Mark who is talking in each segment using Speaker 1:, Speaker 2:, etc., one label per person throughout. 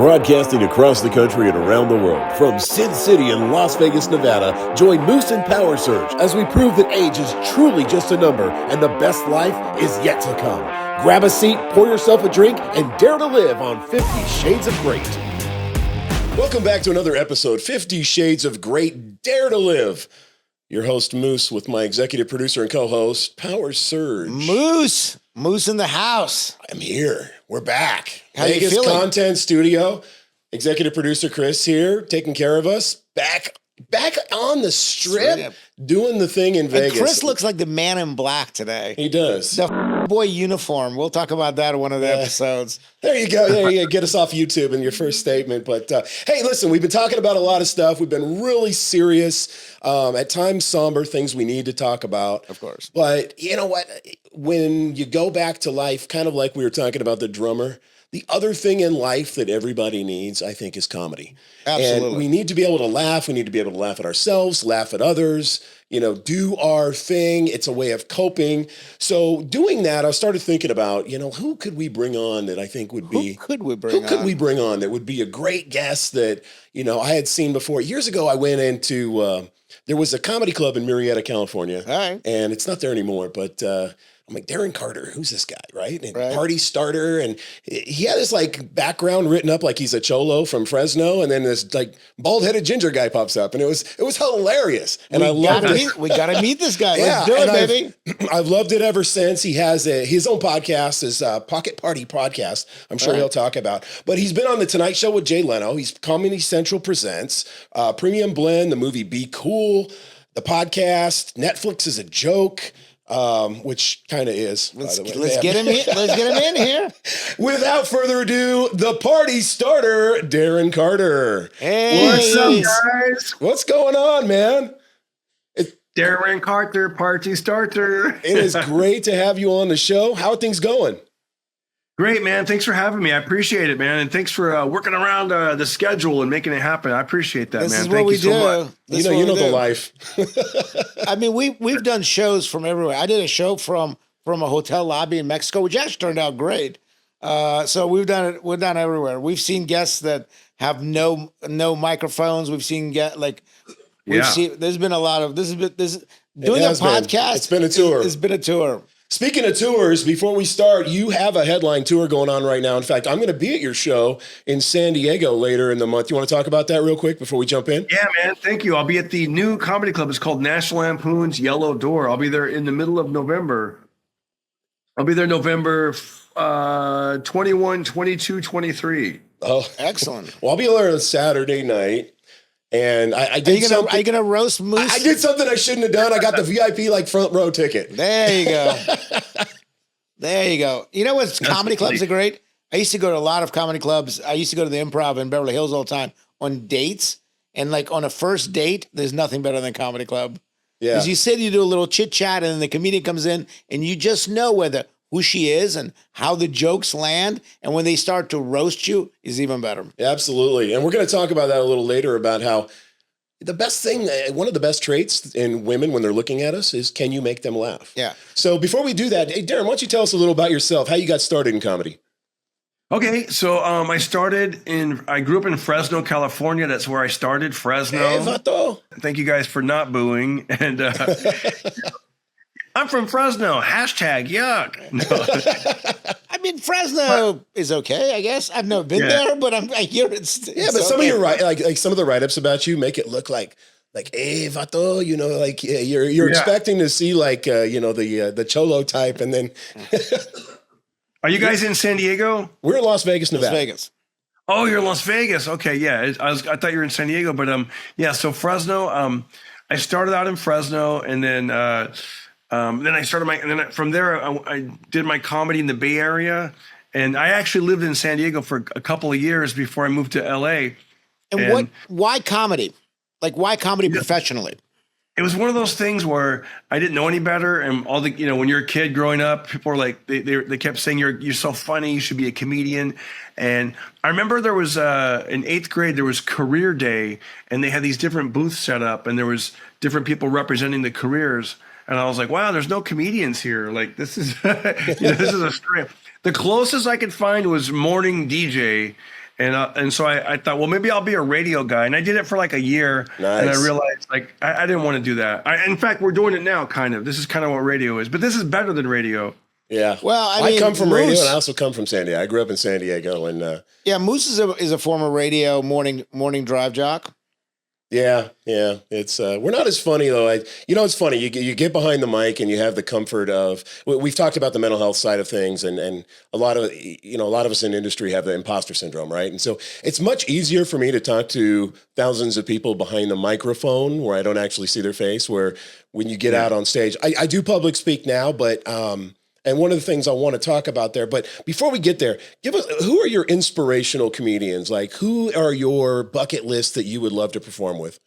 Speaker 1: Broadcasting across the country and around the world, from Sin City in Las Vegas, Nevada, join Moose and PowerSerg as we prove that age is truly just a number and the best life is yet to come. Grab a seat, pour yourself a drink, and dare to live on 50 Shades of Great. Welcome back to another episode, 50 Shades of Great, Dare to Live. Your host, Moose, with my executive producer and co-host, PowerSerg.
Speaker 2: Moose in the house.
Speaker 1: I'm here. We're back.
Speaker 2: How you
Speaker 1: Vegas
Speaker 2: feeling?
Speaker 1: Content Studio. Executive producer Chris here, taking care of us. Back on the strip, doing the thing in Vegas.
Speaker 2: And Chris looks like the man in black today.
Speaker 1: He does.
Speaker 2: The boy uniform. We'll talk about that in one of the episodes.
Speaker 1: There you go. There you go. Get us off YouTube in your first statement. But hey, listen, we've been talking about a lot of stuff. We've been really serious, at times somber things we need to talk about.
Speaker 2: Of course.
Speaker 1: But you know what? When you go back to life, kind of like we were talking about the drummer, the other thing in life that everybody needs, I think, is comedy.
Speaker 2: Absolutely.
Speaker 1: And we need to be able to laugh. We need to be able to laugh at ourselves, laugh at others, do our thing. It's a way of coping. So doing that, I started thinking about, who could we bring on that I think would be...
Speaker 2: Who could we bring on
Speaker 1: that would be a great guest that, I had seen before? Years ago, I went into... there was a comedy club in Murrieta, California.
Speaker 2: All right.
Speaker 1: And it's not there anymore, but... I'm like, Darren Carter, who's this guy, right? And
Speaker 2: right.
Speaker 1: Party starter. And he had this background written up like he's a cholo from Fresno. And then this bald-headed ginger guy pops up. And it was hilarious. And I loved it.
Speaker 2: We got to meet this guy.
Speaker 1: Yeah,
Speaker 2: Let's do it, baby.
Speaker 1: I've loved it ever since. He has his own podcast, his Pocket Party podcast. I'm sure he'll talk about. But he's been on The Tonight Show with Jay Leno. He's Comedy Central Presents, Premium Blend, the movie Be Cool, the podcast, Netflix is a Joke. Which kind of is.
Speaker 2: Let's get him in. Let's get him in here.
Speaker 1: Without further ado, the party starter, Darren Carter.
Speaker 2: Hey,
Speaker 3: what's up, guys?
Speaker 1: What's going on, man?
Speaker 3: Darren Carter, party starter.
Speaker 1: It is great to have you on the show. How are things going?
Speaker 3: Great, man. Thanks for having me. I appreciate it, man. And thanks for working around the schedule and making it happen. I appreciate that,
Speaker 2: this
Speaker 3: man.
Speaker 2: Is
Speaker 3: Thank
Speaker 2: what
Speaker 3: you
Speaker 2: we
Speaker 3: so
Speaker 2: do.
Speaker 3: much.
Speaker 1: You know the life.
Speaker 2: I mean, we've done shows from everywhere. I did a show from a hotel lobby in Mexico, which actually turned out great. So we've done it. We've done it everywhere. We've seen guests that have no microphones. We've seen there's been a lot of doing a podcast.
Speaker 1: It's been a tour.
Speaker 2: It's been a tour.
Speaker 1: Speaking of tours, before we start, you have a headline tour going on right now. In fact, I'm going to be at your show in San Diego later in the month. You want to talk about that real quick before we jump in?
Speaker 3: Yeah, man. Thank you. I'll be at the new comedy club. It's called National Lampoon's Yellow Door. I'll be there in the middle of November. I'll be there November 21, 22, 23.
Speaker 1: Oh,
Speaker 2: excellent.
Speaker 1: Well, I'll be there on Saturday night. And I did something.
Speaker 2: Are you gonna roast Moose?
Speaker 1: I did something I shouldn't have done. I got the VIP front row ticket.
Speaker 2: There you go. There you go. You know what? Comedy clubs are great. I used to go to a lot of comedy clubs. I used to go to the Improv in Beverly Hills all the time on dates. And on a first date, there's nothing better than comedy club.
Speaker 1: Yeah.
Speaker 2: Because you sit, you do a little chit chat, and then the comedian comes in, and you just know who she is and how the jokes land. And when they start to roast you is even better.
Speaker 1: Absolutely. And we're going to talk about that a little later about how the best thing, one of the best traits in women when they're looking at us is, can you make them laugh?
Speaker 2: Yeah.
Speaker 1: So before we do that, hey, Darren, why don't you tell us a little about yourself, how you got started in comedy?
Speaker 3: Okay, so I grew up in Fresno, California. That's where I started, Fresno.
Speaker 1: Hey, vato.
Speaker 3: Thank you guys for not booing. And I'm from Fresno. #yuck. No.
Speaker 2: I mean, Fresno is okay, I guess. I've never been there, but I hear it's
Speaker 1: yeah. But some of your like some of the write-ups about you make it look like hey vato, you're expecting to see the cholo type, and then.
Speaker 3: Are you guys in San Diego?
Speaker 1: We're in Las Vegas, Nevada.
Speaker 2: Las Vegas.
Speaker 3: Oh, you're in Las Vegas. Okay, yeah. I thought you were in San Diego, but yeah. So Fresno. I started out in Fresno, and then I started from there I did my comedy in the Bay Area, and I actually lived in San Diego for a couple of years before I moved to LA.
Speaker 2: And why comedy? Why comedy professionally?
Speaker 3: It was one of those things where I didn't know any better, and all the when you're a kid growing up, people were like they kept saying you're so funny, you should be a comedian. And I remember there was in 8th grade there was career day, and they had these different booths set up, and there was different people representing the careers. And I was like, wow, there's no comedians here. Like this is this is a strip. The closest I could find was morning DJ. And so I thought, well, maybe I'll be a radio guy. And I did it for like a year.
Speaker 1: Nice.
Speaker 3: And I realized like I didn't want to do that. In fact, we're doing it now, kind of. This is kind of what radio is. But this is better than radio.
Speaker 1: Yeah.
Speaker 2: Well, I
Speaker 1: I
Speaker 2: mean,
Speaker 1: come from
Speaker 2: Moose-
Speaker 1: radio, and I also come from San Diego. I grew up in San Diego, and
Speaker 2: Yeah, Moose is a former radio morning drive jock.
Speaker 1: yeah. It's we're not as funny though. It's funny. You get behind the mic and you have the comfort of. We've talked about the mental health side of things, and a lot of us in industry have the imposter syndrome, right? And so it's much easier for me to talk to thousands of people behind the microphone where I don't actually see their face. Where when you get out on stage, I do public speak now, but. And one of the things I want to talk about there, but before we get there, give us, who are your inspirational comedians? Like, who are your bucket lists that you would love to perform with?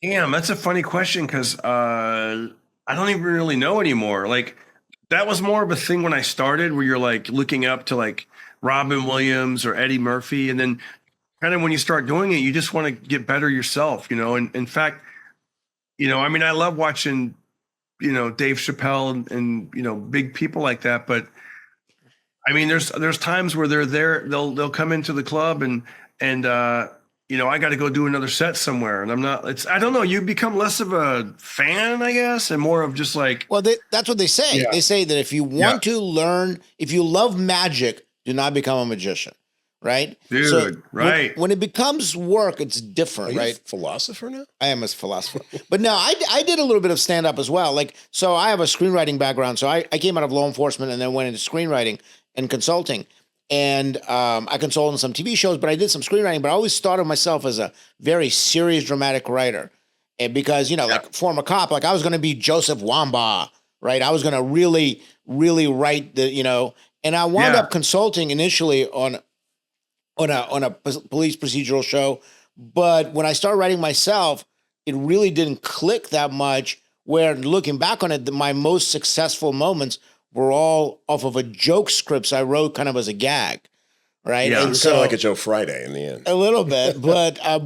Speaker 3: Damn, that's a funny question because I don't even really know anymore. Like that was more of a thing when I started where you're like looking up to like Robin Williams or Eddie Murphy. And then kind of when you start doing it, you just want to get better yourself, And in fact, I mean, I love watching Dave Chappelle and big people like that. But I mean, there's times where they're there, they'll come into the club and I got to go do another set somewhere, and I don't know. You become less of a fan, I guess, and more of just like.
Speaker 2: Well, that's what they say.
Speaker 3: Yeah.
Speaker 2: They say that if you want to learn, if you love magic, do not become a magician. Right,
Speaker 3: dude. Right.
Speaker 2: When it becomes work, it's different,
Speaker 1: Are you
Speaker 2: right?
Speaker 1: a philosopher now?
Speaker 2: I am a philosopher, but no, I did a little bit of stand up as well. Like, so I have a screenwriting background, so I came out of law enforcement and then went into screenwriting and consulting, and I consulted on some TV shows, but I did some screenwriting. But I always thought of myself as a very serious, dramatic writer, and because like former cop, like I was going to be Joseph Wamba, right? I was going to really, really write and I wound up consulting initially on a police procedural show. But when I started writing myself, it really didn't click that much, where looking back on it, my most successful moments were all off of a joke scripts I wrote kind of as a gag. Right.
Speaker 1: Yeah,
Speaker 2: And
Speaker 1: you're
Speaker 2: so,
Speaker 1: kind of like a Joe Friday in the end.
Speaker 2: a little bit, but I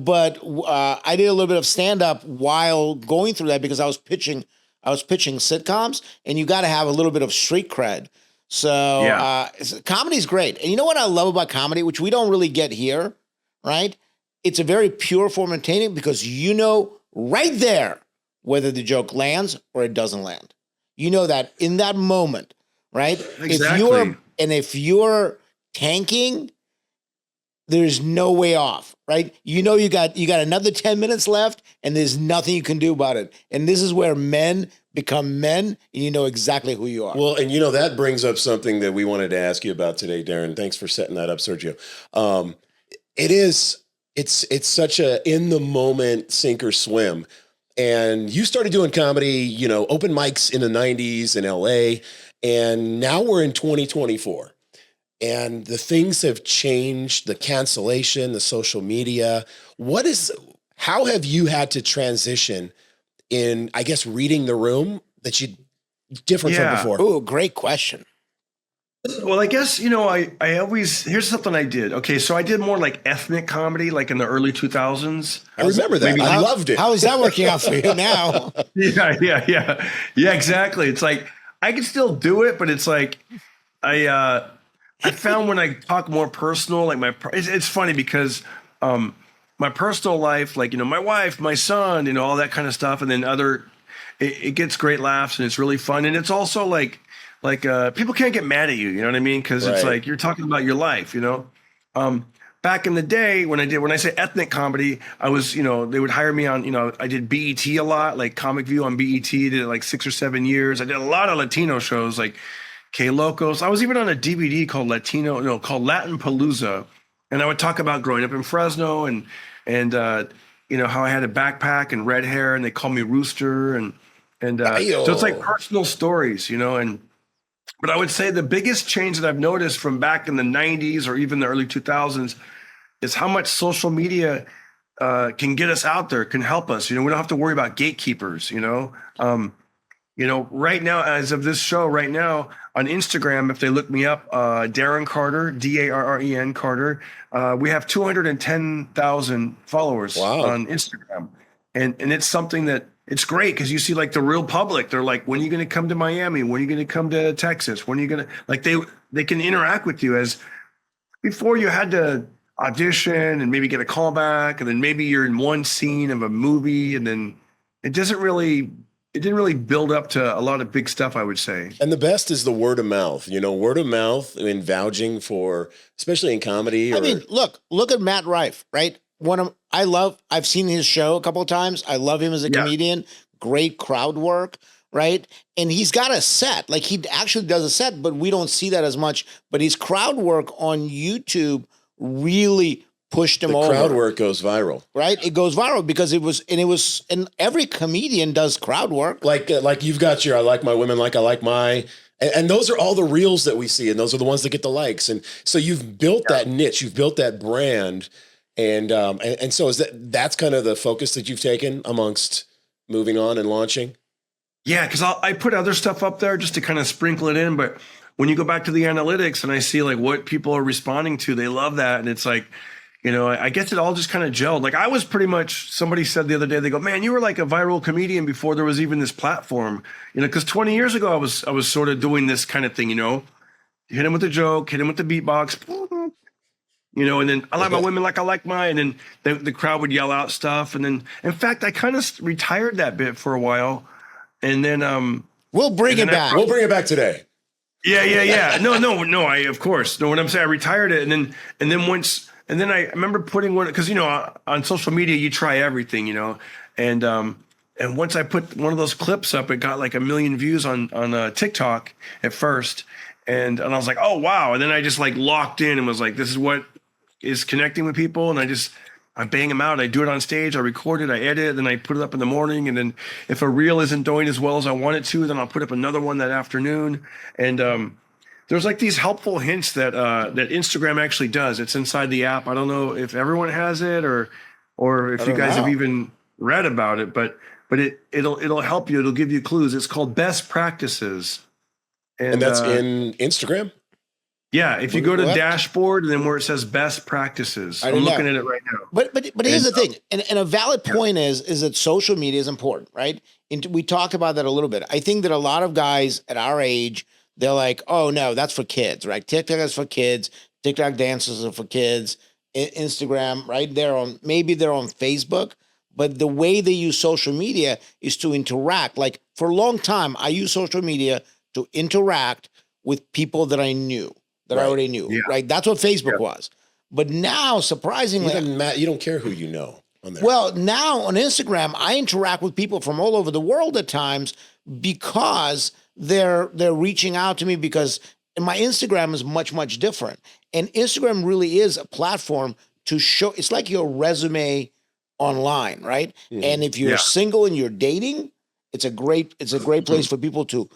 Speaker 2: did a little bit of stand up while going through that because I was pitching sitcoms, and you got to have a little bit of street cred. So comedy's great. And you know what I love about comedy, which we don't really get here, right? It's a very pure form of entertainment because right there whether the joke lands or it doesn't land. You know that in that moment, right?
Speaker 3: Exactly.
Speaker 2: If you're tanking, there's no way off, right? You got another 10 minutes left, and there's nothing you can do about it. And this is where men become men, and you know exactly who you are.
Speaker 1: Well, and that brings up something that we wanted to ask you about today, Darren. Thanks for setting that up, Sergio. It's such a in the moment sink or swim. And you started doing comedy, open mics in the 90s in LA, and now we're in 2024. And the things have changed, the cancellation, the social media. How have you had to transition in, I guess, reading the room that you different from before?
Speaker 2: Oh, great question.
Speaker 3: Well, I guess, I always, here's something I did. Okay, so I did more like ethnic comedy, like in the early 2000s.
Speaker 1: I remember that. I loved it.
Speaker 2: How is that working out for you now?
Speaker 3: Yeah, exactly. It's like, I can still do it, but it's like, I found when I talk more personal, like it's funny because my personal life, like, my wife, my son, all that kind of stuff. And then it gets great laughs and it's really fun. And it's also like people can't get mad at you, you know what I mean? Because it's like you're talking about your life, Back in the day when I say ethnic comedy, I was, they would hire me on, I did BET a lot, like Comic View on BET, did it like 6 or 7 years. I did a lot of Latino shows like K Locos. I was even on a DVD called Latin Palooza. And I would talk about growing up in Fresno and how I had a backpack and red hair and they called me Rooster and so it's like personal stories, But I would say the biggest change that I've noticed from back in the 90s or even the early 2000s is how much social media can get us out there, can help us. We don't have to worry about gatekeepers, right now, as of this show right now on Instagram, if they look me up, Darren Carter, Darren Carter, we have 210,000 followers on Instagram. And it's something that it's great because you see like the real public. They're like, when are you going to come to Miami? When are you going to come to Texas? When are you going to they can interact with you as, before you had to audition and maybe get a call back, and then maybe you're in one scene of a movie, and then it didn't really build up to a lot of big stuff, I would say.
Speaker 1: And the best is the word of mouth. Word of mouth in vouching for, especially in comedy.
Speaker 2: I mean, look at Matt Rife, right? I've seen his show a couple of times. I love him as a comedian. Great crowd work, right? And he's got a set. Like, he actually does a set, but we don't see that as much. But his crowd work on YouTube really pushed him over.
Speaker 1: The crowd work goes viral,
Speaker 2: right? It goes viral because and every comedian does crowd work.
Speaker 1: Like you've got your I like my women like I like my, and those are all the reels that we see, and those are the ones that get the likes. And so you've built that niche, you've built that brand, and so that's kind of the focus that you've taken amongst moving on and launching.
Speaker 3: Yeah, because I put other stuff up there just to kind of sprinkle it in, but when you go back to the analytics and I see like what people are responding to, they love that, and it's like, I guess it all just kind of gelled. Like, I was pretty much, somebody said the other day, they go, man, you were like a viral comedian before there was even this platform, because 20 years ago, I was sort of doing this kind of thing, hit him with a joke, hit him with the beatbox, and then I like my women like I like mine. And then the crowd would yell out stuff. And then, in fact, I kind of retired that bit for a while. And then,
Speaker 2: we'll bring it back.
Speaker 1: We'll bring it back today.
Speaker 3: Yeah. No. Of course. No, what I'm saying, I retired it. And then I remember putting one, because, on social media, you try everything, and once I put one of those clips up, it got like 1 million views on TikTok at first. And I was like, oh, wow. And then I just like locked in and was like, this is what is connecting with people. And I bang them out. I do it on stage. I record it. I edit it. Then I put it up in the morning. And then if a reel isn't doing as well as I want it to, then I'll put up another one that afternoon. And, there's like these helpful hints that Instagram actually does. It's inside the app. I don't know if everyone has it or if you guys have even read about it, but it'll help you. It'll give you clues. It's called Best Practices.
Speaker 1: And that's in Instagram?
Speaker 3: Yeah, if you go to dashboard and then where it says Best Practices. I'm looking at it right now.
Speaker 2: But here's the thing. And a valid point is that social media is important, right? And we talked about that a little bit. I think that a lot of guys at our age, they're like, oh, no, that's for kids, right? TikTok is for kids. TikTok dances are for kids. Instagram, right? Maybe they're on Facebook, but the way they use social media is to interact. Like, for a long time, I used social media to interact with people that I knew, that I already knew, right? That's what Facebook was. But now, surprisingly,
Speaker 1: you don't care who you know on there.
Speaker 2: Well, now on Instagram, I interact with people from all over the world at times because they're reaching out to me, because my Instagram is much, much different. And Instagram really is a platform to show, it's like your resume online, right? Mm-hmm. And if you're single and you're dating, it's a great place for people to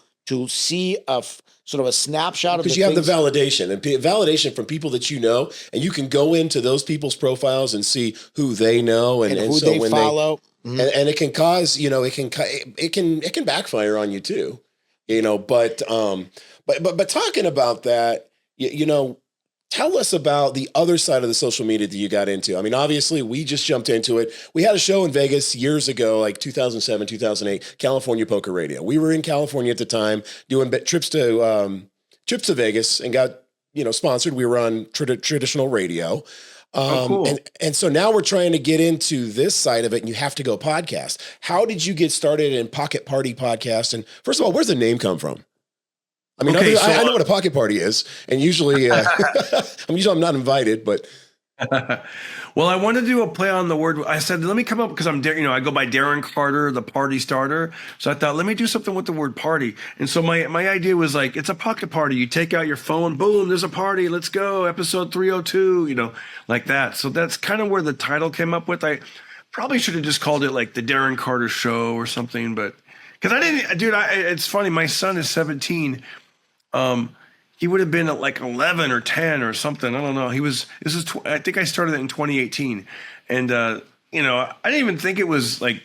Speaker 2: see sort of a snapshot of,
Speaker 1: because you have the validation and validation from people that you know, and you can go into those people's profiles and see who they know and
Speaker 2: who
Speaker 1: so
Speaker 2: they
Speaker 1: when
Speaker 2: follow.
Speaker 1: And it can cause, it can backfire on you too. But talking about that, tell us about the other side of the social media that you got into. I mean, obviously, we just jumped into it. We had a show in Vegas years ago, like 2007, 2008, California Poker Radio. We were in California at the time doing trips to Vegas and got, sponsored. We were on traditional radio.
Speaker 3: Cool.
Speaker 1: And so now we're trying to get into this side of it, and you have to go podcast. How did you get started in Pocket Party Podcast? And first of all, where's the name come from? I mean, I know what a pocket party is, and usually, I'm not invited, but.
Speaker 3: Well, I wanted to do a play on the word. I said, let me come up, because I go by Darren Carter, the party starter. So I thought, let me do something with the word party. And so my idea was like, it's a pocket party. You take out your phone, boom, there's a party. Let's go. Episode 302, like that. So that's kind of where the title came up with. I probably should have just called it like the Darren Carter Show or something, but because it's funny. My son is 17. He would have been at like 11 or 10 or something. I don't know. I think I started it in 2018. And, I didn't even think it was like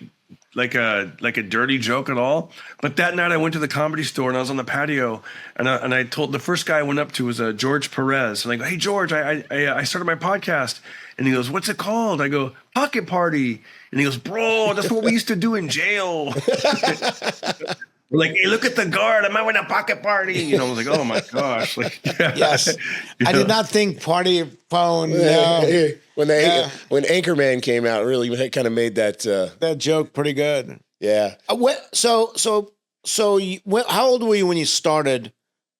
Speaker 3: a dirty joke at all. But that night I went to the Comedy Store and I was on the patio and I told, the first guy I went up to was George Perez. And I go, hey, George, I started my podcast. And he goes, what's it called? I go, Pocket Party. And he goes, bro, that's what we used to do in jail. We're like, hey, look at the guard. I'm having a pocket party. You know, I was like, oh my gosh. Like,
Speaker 2: Yes. I did not think party phone. No.
Speaker 4: When when Anchorman came out, really kind of made that
Speaker 2: That joke pretty good.
Speaker 4: yeah.
Speaker 2: How old were you when you started?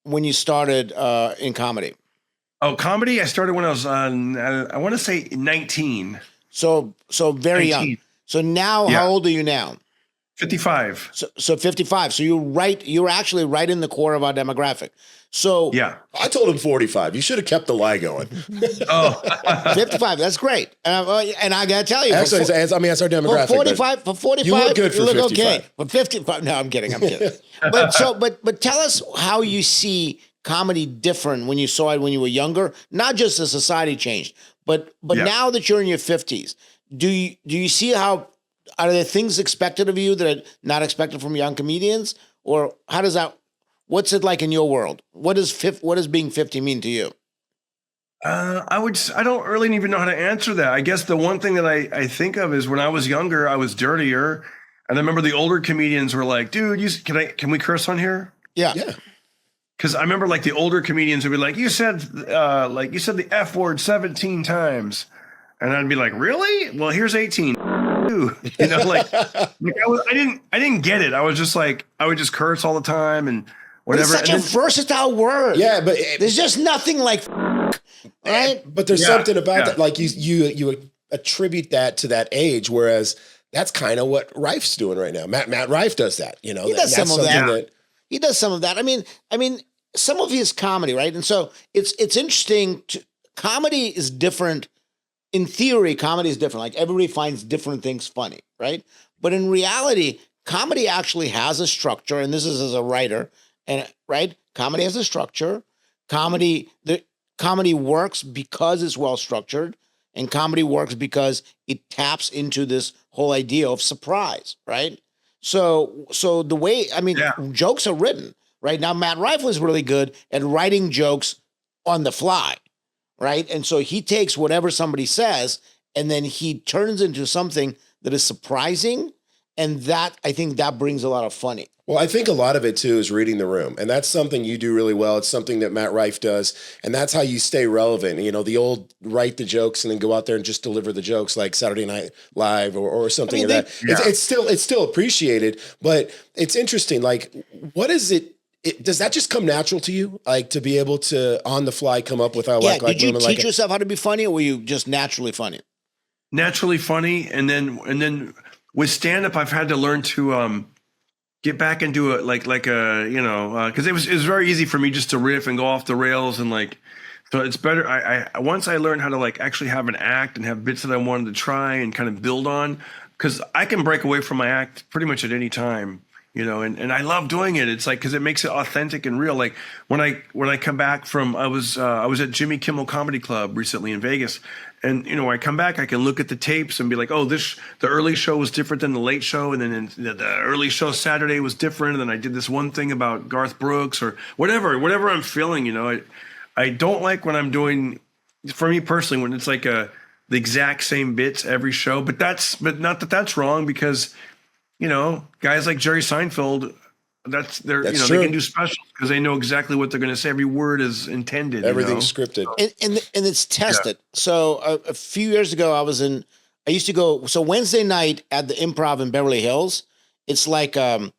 Speaker 2: In comedy?
Speaker 3: Oh, comedy. I started when I was I want to say 19.
Speaker 2: So very
Speaker 3: 19.
Speaker 2: young. So now,
Speaker 3: Yeah.
Speaker 2: how old are you now?
Speaker 3: 55.
Speaker 2: So 55. So you're actually right in the core of our demographic. So
Speaker 3: Yeah.
Speaker 4: I told him 45. You should have kept the lie going.
Speaker 3: Oh,
Speaker 2: 55. That's great. And I gotta tell you,
Speaker 4: Actually, that's our demographic.
Speaker 2: for 45,
Speaker 4: you look good for
Speaker 2: you look
Speaker 4: 55.
Speaker 2: okay. For 55, no, I'm kidding. But tell us how you see comedy different when you saw it when you were younger. Not just as society changed, but
Speaker 3: Yeah.
Speaker 2: now that you're in your 50s, do you see how are there things expected of you that are not expected from young comedians, or how does that? What's it like in your world? What does being 50 mean to you?
Speaker 3: I don't really even know how to answer that. I guess the one thing that I think of is when I was younger, I was dirtier. And I remember the older comedians were like, dude, can we curse on here?
Speaker 2: Yeah.
Speaker 3: Because I remember like the older comedians would be like, you said the F word 17 times. And I'd be like, really? Well, here's 18. You know, like I didn't get it. I was just like, I would just curse all the time and whatever.
Speaker 2: It's such a versatile word.
Speaker 4: Yeah, but
Speaker 2: There's just nothing like, right?
Speaker 4: But there's something about that, like you attribute that to that age, whereas that's kind of what Rife's doing right now. Matt Rife does that, you know.
Speaker 2: He does some of that.
Speaker 4: that.
Speaker 2: He does some of that. I mean, some of his comedy, right? And so it's interesting. Comedy is different. In theory, comedy is different. Like everybody finds different things funny, right? But in reality, comedy actually has a structure. And this is as a writer, and right, comedy has a structure. Comedy works because it's well structured, and comedy works because it taps into this whole idea of surprise, right? So the way jokes are written right now. Matt Rife was really good at writing jokes on the fly, right? And so he takes whatever somebody says and then he turns into something that is surprising, and that I think that brings a lot of funny.
Speaker 4: Well, I think a lot of it too is reading the room, and that's something you do really well. It's something that Matt Rife does, and that's how you stay relevant. You know, the old write the jokes and then go out there and just deliver the jokes, like Saturday Night Live or something like that. Yeah. It's still appreciated, but it's interesting. Like, what is it? Does that just come natural to you, like to be able to on the fly come up with
Speaker 2: did you teach yourself how to be funny, or were you just naturally funny?
Speaker 3: Naturally funny, and then with stand up, I've had to learn to get back into it, because it was very easy for me just to riff and go off the rails, and like, so it's better. I once I learned how to like actually have an act and have bits that I wanted to try and kind of build on, because I can break away from my act pretty much at any time. You know, and I love doing it. It's like, because it makes it authentic and real. Like when I come back from, I was at Jimmy Kimmel Comedy Club recently in Vegas, and you know, when I come back, I can look at the tapes and be like, oh, the early show was different than the late show, and then the early show Saturday was different, and then I did this one thing about Garth Brooks or whatever I'm feeling. You know, I don't like when I'm doing, for me personally, when it's like the exact same bits every show. But not that that's wrong, because you know, guys like Jerry Seinfeld, that's true. They can do specials because they know exactly what they're going to say. Every word is intended.
Speaker 4: Everything's scripted,
Speaker 2: and it's tested. Yeah. So a few years ago, I used to go. So Wednesday night at the Improv in Beverly Hills, it's like a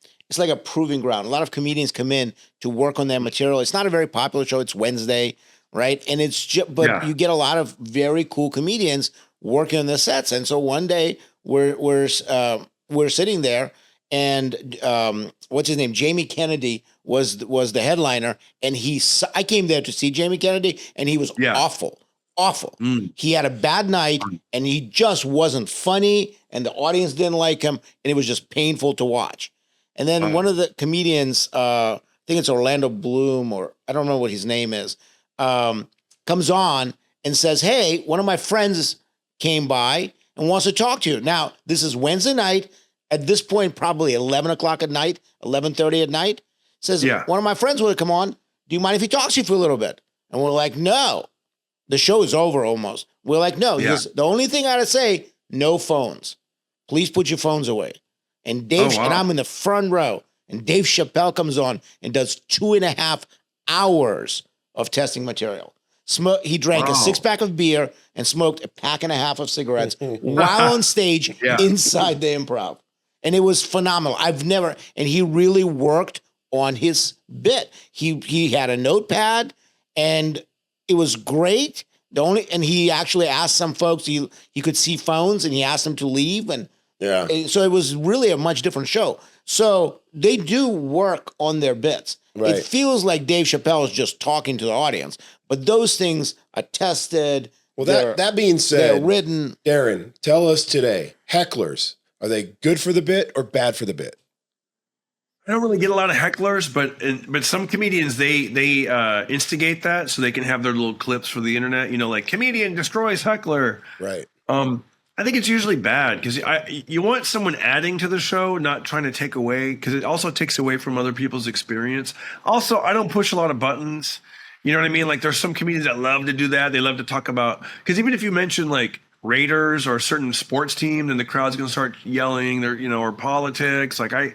Speaker 2: proving ground. A lot of comedians come in to work on their material. It's not a very popular show. It's Wednesday, right? And you get a lot of very cool comedians working on the sets. And so one day we're sitting there, and what's his name? Jamie Kennedy was the headliner, and I came there to see Jamie Kennedy, and he was awful. He had a bad night, and he just wasn't funny, and the audience didn't like him, and it was just painful to watch. And then one of the comedians, I think it's Orlando Bloom, or I don't know what his name is, comes on and says, "Hey, one of my friends came by and wants to talk to you." Now, this is Wednesday night. At this point, probably 11 o'clock at night, 11:30 at night. Says, one of my friends would come on. Do you mind if he talks to you for a little bit? And we're like, no. The show is over almost. We're like, no. He goes, the only thing I gotta say, no phones. Please put your phones away. And Dave, and I'm in the front row. And Dave Chappelle comes on and does 2.5 hours of testing material. He drank a 6-pack of beer and smoked a 1.5 of cigarettes while on stage inside the Improv. And it was phenomenal. And he really worked on his bit. He had a notepad and it was great. And he actually asked some folks, he could see phones and he asked them to leave. And so it was really a much different show. So they do work on their bits. Right. It feels like Dave Chappelle is just talking to the audience, but those things are tested.
Speaker 4: Well, that being said,
Speaker 2: they're written.
Speaker 4: Darren, tell us today, hecklers, are they good for the bit or bad for the bit?
Speaker 3: I don't really get a lot of hecklers, but some comedians they instigate that so they can have their little clips for the internet. You know, like comedian destroys heckler.
Speaker 4: Right.
Speaker 3: I think it's usually bad because you want someone adding to the show, not trying to take away, because it also takes away from other people's experience. Also, I don't push a lot of buttons. You know what I mean? Like there's some comedians that love to do that. They love to talk about, because even if you mention like Raiders or a certain sports team, then the crowd's going to start yelling, or politics. Like I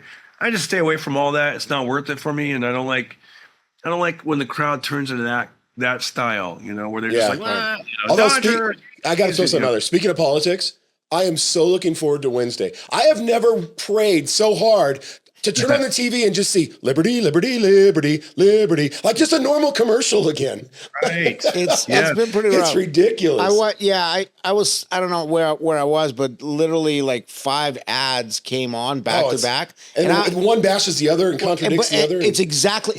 Speaker 3: just stay away from all that. It's not worth it for me, and I don't like when the crowd turns into that style, where they're just like, Dodgers.
Speaker 4: I got to throw something out there. Speaking of politics, I am so looking forward to Wednesday. I have never prayed so hard to turn on the TV and just see liberty, liberty, liberty, liberty, like just a normal commercial again.
Speaker 3: Right.
Speaker 2: It's been pretty rough.
Speaker 4: It's ridiculous.
Speaker 2: I was, I don't know where I was, but literally like 5 ads came on back to back.
Speaker 4: And one bashes the other and contradicts the other.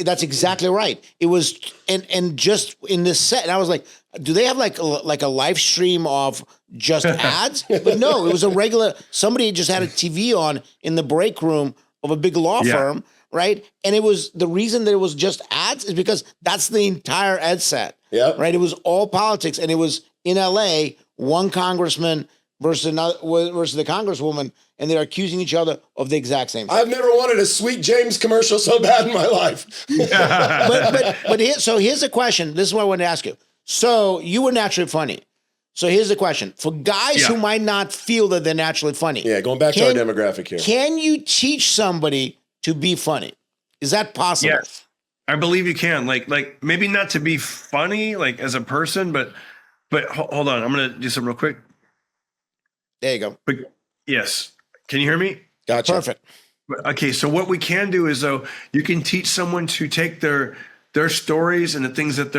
Speaker 2: That's exactly right. It was, and just in this set, and I was like, do they have like a live stream of just ads? But no, it was a regular, somebody just had a TV on in the break room of a big law firm, right? And it was, the reason that it was just ads is because that's the entire ad set, right? It was all politics, and it was in LA, one congressman versus the congresswoman, and they're accusing each other of the exact same thing.
Speaker 4: I've never wanted a Sweet James commercial so bad in my life.
Speaker 2: So here's a question. This is what I wanted to ask you. So you were naturally funny. So here's the question. For guys who might not feel that they're naturally funny.
Speaker 4: Yeah, going back to our demographic here.
Speaker 2: Can you teach somebody to be funny? Is that possible?
Speaker 3: Yes. I believe you can. Like maybe not to be funny, like as a person, but hold on. I'm going to do something real quick.
Speaker 2: There you go.
Speaker 3: But yes. Can you hear me?
Speaker 4: Gotcha.
Speaker 2: Perfect.
Speaker 3: Okay. So what we can do is, though, you can teach someone to take their stories and the things that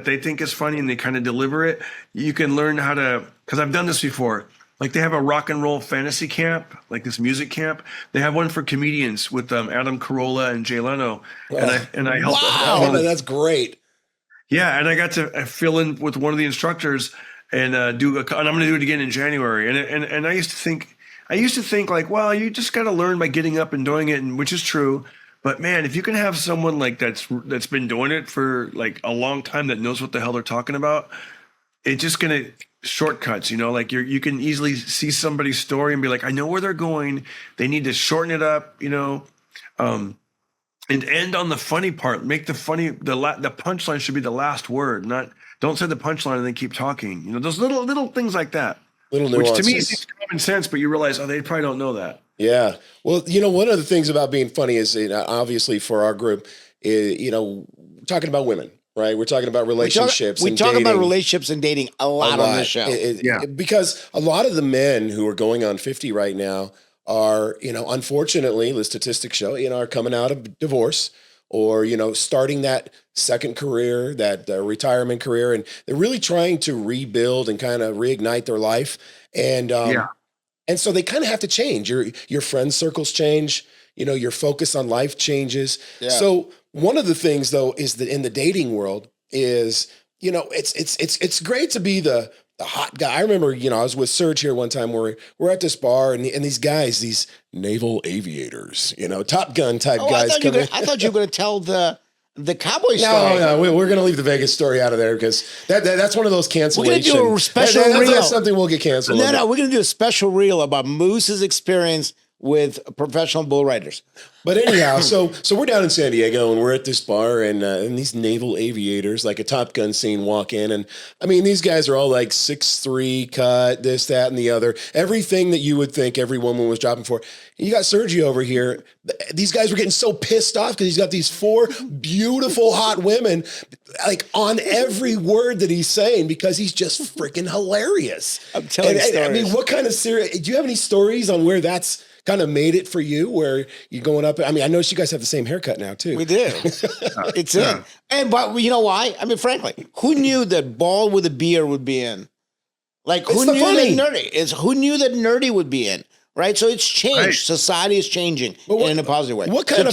Speaker 3: they think is funny, and they kind of deliver it. You can learn how to, because I've done this before. Like they have a rock and roll fantasy camp, like this music camp. They have one for comedians with Adam Carolla and Jay Leno. And I helped.
Speaker 4: Wow, that's great.
Speaker 3: Yeah, and I got to fill in with one of the instructors and and I'm going to do it again in January. And I used to think like, well, you just got to learn by getting up and doing it, and which is true. But man, if you can have someone like that's been doing it for like a long time, that knows what the hell they're talking about, it's just gonna shortcuts. Like you can easily see somebody's story and be like, I know where they're going. They need to shorten it up, and end on the funny part. Make the punchline should be the last word. Don't say the punchline and then keep talking. Those little things like that.
Speaker 4: Little nuances.
Speaker 3: Which to me seems common sense, but you realize, they probably don't know that.
Speaker 4: Yeah. Well, one of the things about being funny is, obviously for our group, talking about women, right? We're talking about relationships.
Speaker 2: We talk about relationships and dating a lot on this show.
Speaker 4: Because a lot of the men who are going on 50 right now are, unfortunately, the statistics show, are coming out of divorce or, starting that second career, that retirement career. And they're really trying to rebuild and kind of reignite their life. And so they kind of have to change. Your friend circles change. Your focus on life changes. Yeah. So one of the things, though, is that in the dating world is, it's great to be the hot guy. I remember, I was with Serge here one time where we're at this bar and these guys, these naval aviators, Top Gun type guys.
Speaker 2: I thought you were going to tell the cowboy story.
Speaker 4: No, we're going to leave the Vegas story out of there because that's one of those cancellations. We're going to
Speaker 2: do a special reel.
Speaker 4: That's something we'll get canceled.
Speaker 2: No, we're going to do a special reel about Moose's experience with professional bull riders.
Speaker 4: But anyhow, so we're down in San Diego and we're at this bar and these naval aviators, like a Top Gun scene, walk in. And I mean, these guys are all like 6'3", cut, this, that, and the other. Everything that you would think every woman was dropping for. You got Sergio over here. These guys were getting so pissed off because he's got these 4 beautiful, hot women like on every word that he's saying because he's just freaking hilarious.
Speaker 2: I'm telling stories.
Speaker 4: I mean, what kind of serious, do you have any stories on where that's kind of made it for you where you're going up? I mean, I noticed you guys have the same haircut now too.
Speaker 2: We do. It's in. But you know why? I mean, frankly, who knew that bald with a beard would be in? Like, who knew that nerdy would be in? Right, so it's changed. Right. Society is changing in a positive way.
Speaker 4: What kind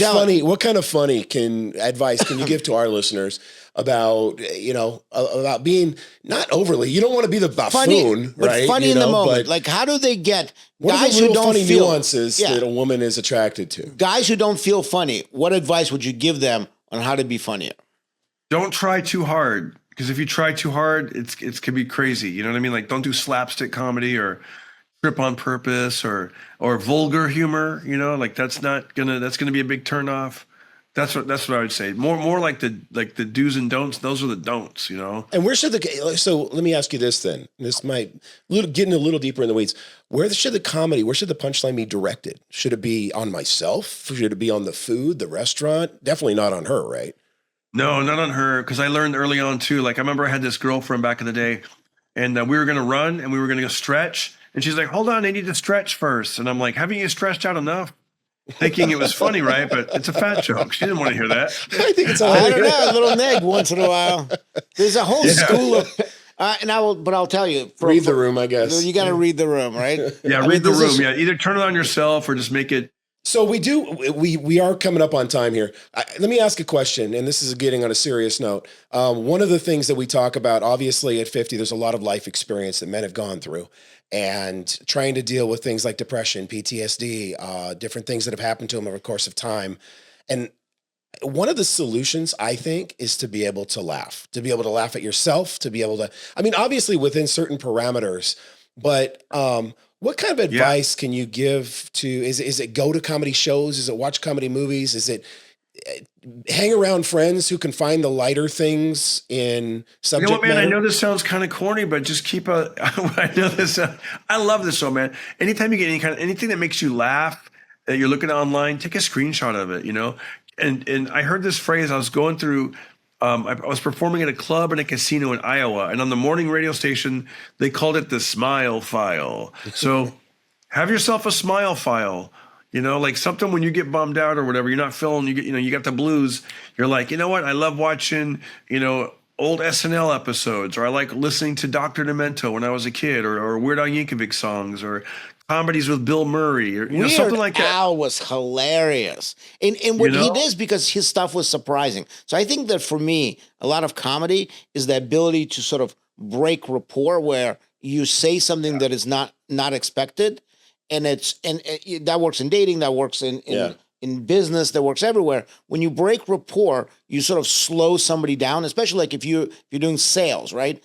Speaker 4: of funny advice can you give to our listeners about about being not overly? You don't want to be the buffoon, right?
Speaker 2: Funny in the moment. Like, how do they get guys who don't
Speaker 4: funny
Speaker 2: feel
Speaker 4: nuances that a woman is attracted to?
Speaker 2: Guys who don't feel funny. What advice would you give them on how to be funnier?
Speaker 3: Don't try too hard, because if you try too hard, it can be crazy. You know what I mean? Like, don't do slapstick comedy or trip on purpose or vulgar humor, like that's gonna be a big turnoff. That's what I would say. More like the do's and don'ts. Those are the don'ts,
Speaker 4: And where should so let me ask you this then. This might getting a little deeper in the weeds. Where should the punchline be directed? Should it be on myself? Should it be on the food, the restaurant? Definitely not on her, right?
Speaker 3: No, not on her. Because I learned early on too. Like, I remember I had this girlfriend back in the day, and we were gonna run and we were gonna go stretch. And she's like, hold on, I need to stretch first. And I'm like, haven't you stretched out enough? Thinking it was funny, right? But it's a fat joke. She didn't want to hear that.
Speaker 2: I think it's I don't know, a little neg once in a while. There's a whole school of, but I'll tell you.
Speaker 4: Read the room, I guess.
Speaker 2: You got to read the room, right?
Speaker 3: Yeah, read the room. Yeah, either turn it on yourself or just make it.
Speaker 4: So we are coming up on time here. Let me ask a question, and this is getting on a serious note. One of the things that we talk about, obviously at 50, there's a lot of life experience that men have gone through. And trying to deal with things like depression, PTSD, different things that have happened to them over the course of time. And one of the solutions, I think, is to be able to laugh at yourself, to be able to, I mean, obviously within certain parameters, but what kind of advice can you give to, is it go to comedy shows? Is it watch comedy movies? Is it hang around friends who can find the lighter things in subject matter?
Speaker 3: Man, I know this sounds kind of corny, but just keep I know this. I love this show, man. Anytime you get anything that makes you laugh, that you're looking at online, take a screenshot of it, And I heard this phrase. I was going through. I was performing at a club and a casino in Iowa, and on the morning radio station, they called it the smile file. So have yourself a smile file. Like something when you get bummed out or whatever, you're not feeling, you got the blues. You're like, you know what? I love watching, old SNL episodes, or I like listening to Dr. Demento when I was a kid, or Weird Al Yankovic songs, or comedies with Bill Murray, or something like that.
Speaker 2: Al was hilarious. And what he did is because his stuff was surprising. So I think that for me, a lot of comedy is the ability to sort of break rapport where you say something that is not expected. And that works in dating, that works in business, that works everywhere. When you break rapport, you sort of slow somebody down, especially like if you're doing sales, right?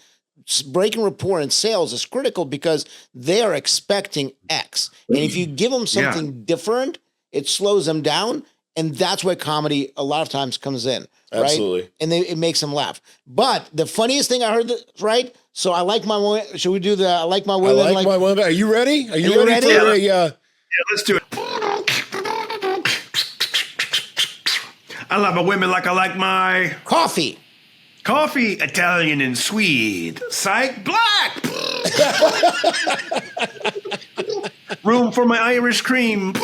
Speaker 2: Breaking rapport in sales is critical because they're expecting X. And if you give them something different, it slows them down. And that's where comedy a lot of times comes in, right?
Speaker 4: Absolutely.
Speaker 2: And it makes them laugh. But the funniest thing I heard, right? So I like my women. Should we do the I like my women?
Speaker 4: I like my women. Are you ready? Are you ready? For
Speaker 3: yeah, let's do it. I love my women like I like my
Speaker 2: coffee.
Speaker 3: Coffee, Italian and sweet. Psych, black. Room for my Irish cream.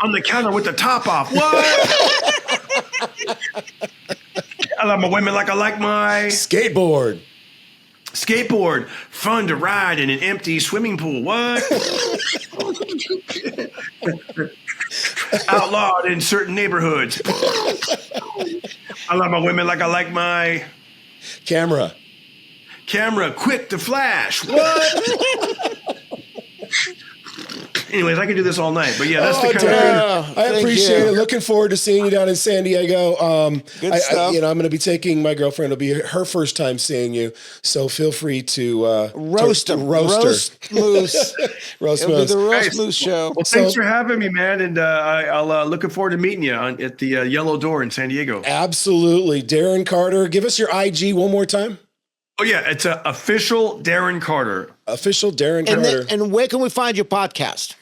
Speaker 3: On the counter with the top off. What? I love my women like I like my
Speaker 4: skateboard.
Speaker 3: Skateboard, fun to ride in an empty swimming pool. What? Outlawed in certain neighborhoods. I love my women like I like my
Speaker 4: camera.
Speaker 3: Quick to flash. What? Anyways, I could do this all night. But yeah, that's the kind of
Speaker 4: Darren,
Speaker 3: thing.
Speaker 4: I
Speaker 2: Thank
Speaker 4: appreciate
Speaker 2: you.
Speaker 4: it. Looking forward to seeing you down in San Diego.
Speaker 2: Good stuff.
Speaker 4: I'm going to be taking my girlfriend. It'll be her first time seeing you, so feel free to
Speaker 2: Roast
Speaker 4: to
Speaker 2: him.
Speaker 4: Roast
Speaker 2: Moose.
Speaker 4: roast
Speaker 2: It'll be
Speaker 4: moose.
Speaker 2: the Roast
Speaker 3: Nice.
Speaker 2: Moose show.
Speaker 3: Well, thanks for having me, man. And I'll looking forward to meeting you at the Yellow Door in San Diego.
Speaker 4: Absolutely, Darren Carter. Give us your IG one more time.
Speaker 3: Oh yeah, it's official Darren Carter.
Speaker 4: Official Darren
Speaker 2: And,
Speaker 4: Carter.
Speaker 2: and where can we find your podcast?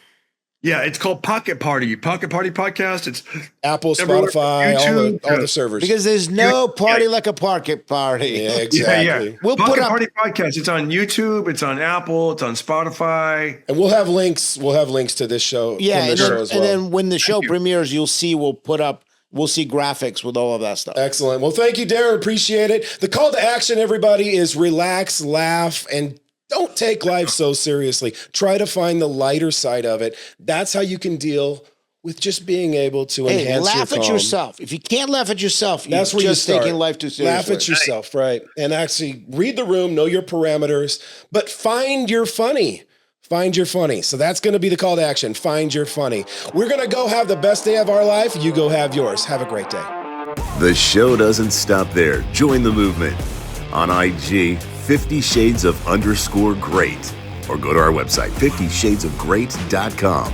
Speaker 3: Yeah, it's called Pocket Party Podcast. It's
Speaker 4: Apple,
Speaker 3: everywhere,
Speaker 4: Spotify,
Speaker 3: YouTube,
Speaker 4: all the servers.
Speaker 2: Because there's no party like a pocket party.
Speaker 4: yeah,
Speaker 3: yeah,
Speaker 4: exactly.
Speaker 3: yeah.
Speaker 2: We'll
Speaker 3: Pocket
Speaker 2: put up-
Speaker 3: Party Podcast. It's on YouTube. It's on Apple. It's on Spotify.
Speaker 4: And we'll have links. We'll have links to this show.
Speaker 2: Yeah,
Speaker 4: from
Speaker 2: and
Speaker 4: this
Speaker 2: then,
Speaker 4: show as well.
Speaker 2: and then when the show
Speaker 3: you.
Speaker 2: premieres, we'll see graphics with all of that stuff.
Speaker 4: Excellent. Well, thank you, Darren. Appreciate it. The call to action, everybody, is relax, laugh, and don't take life so seriously. Try to find the lighter side of it. That's how you can deal with just being able to
Speaker 2: Hey,
Speaker 4: enhance your
Speaker 2: laugh at
Speaker 4: calm.
Speaker 2: yourself. If you can't laugh at yourself, you're
Speaker 4: That's where
Speaker 2: just
Speaker 4: you start.
Speaker 2: taking life too seriously.
Speaker 4: Laugh at yourself, right? And actually read the room, know your parameters, but find your funny. Find your funny. So that's going to be the call to action. Find your funny. We're going to go have the best day of our life. You go have yours. Have a great day.
Speaker 1: The show doesn't stop there. Join the movement on IG, 50 Shades of _great, or go to our website, 50shadesofgreat.com.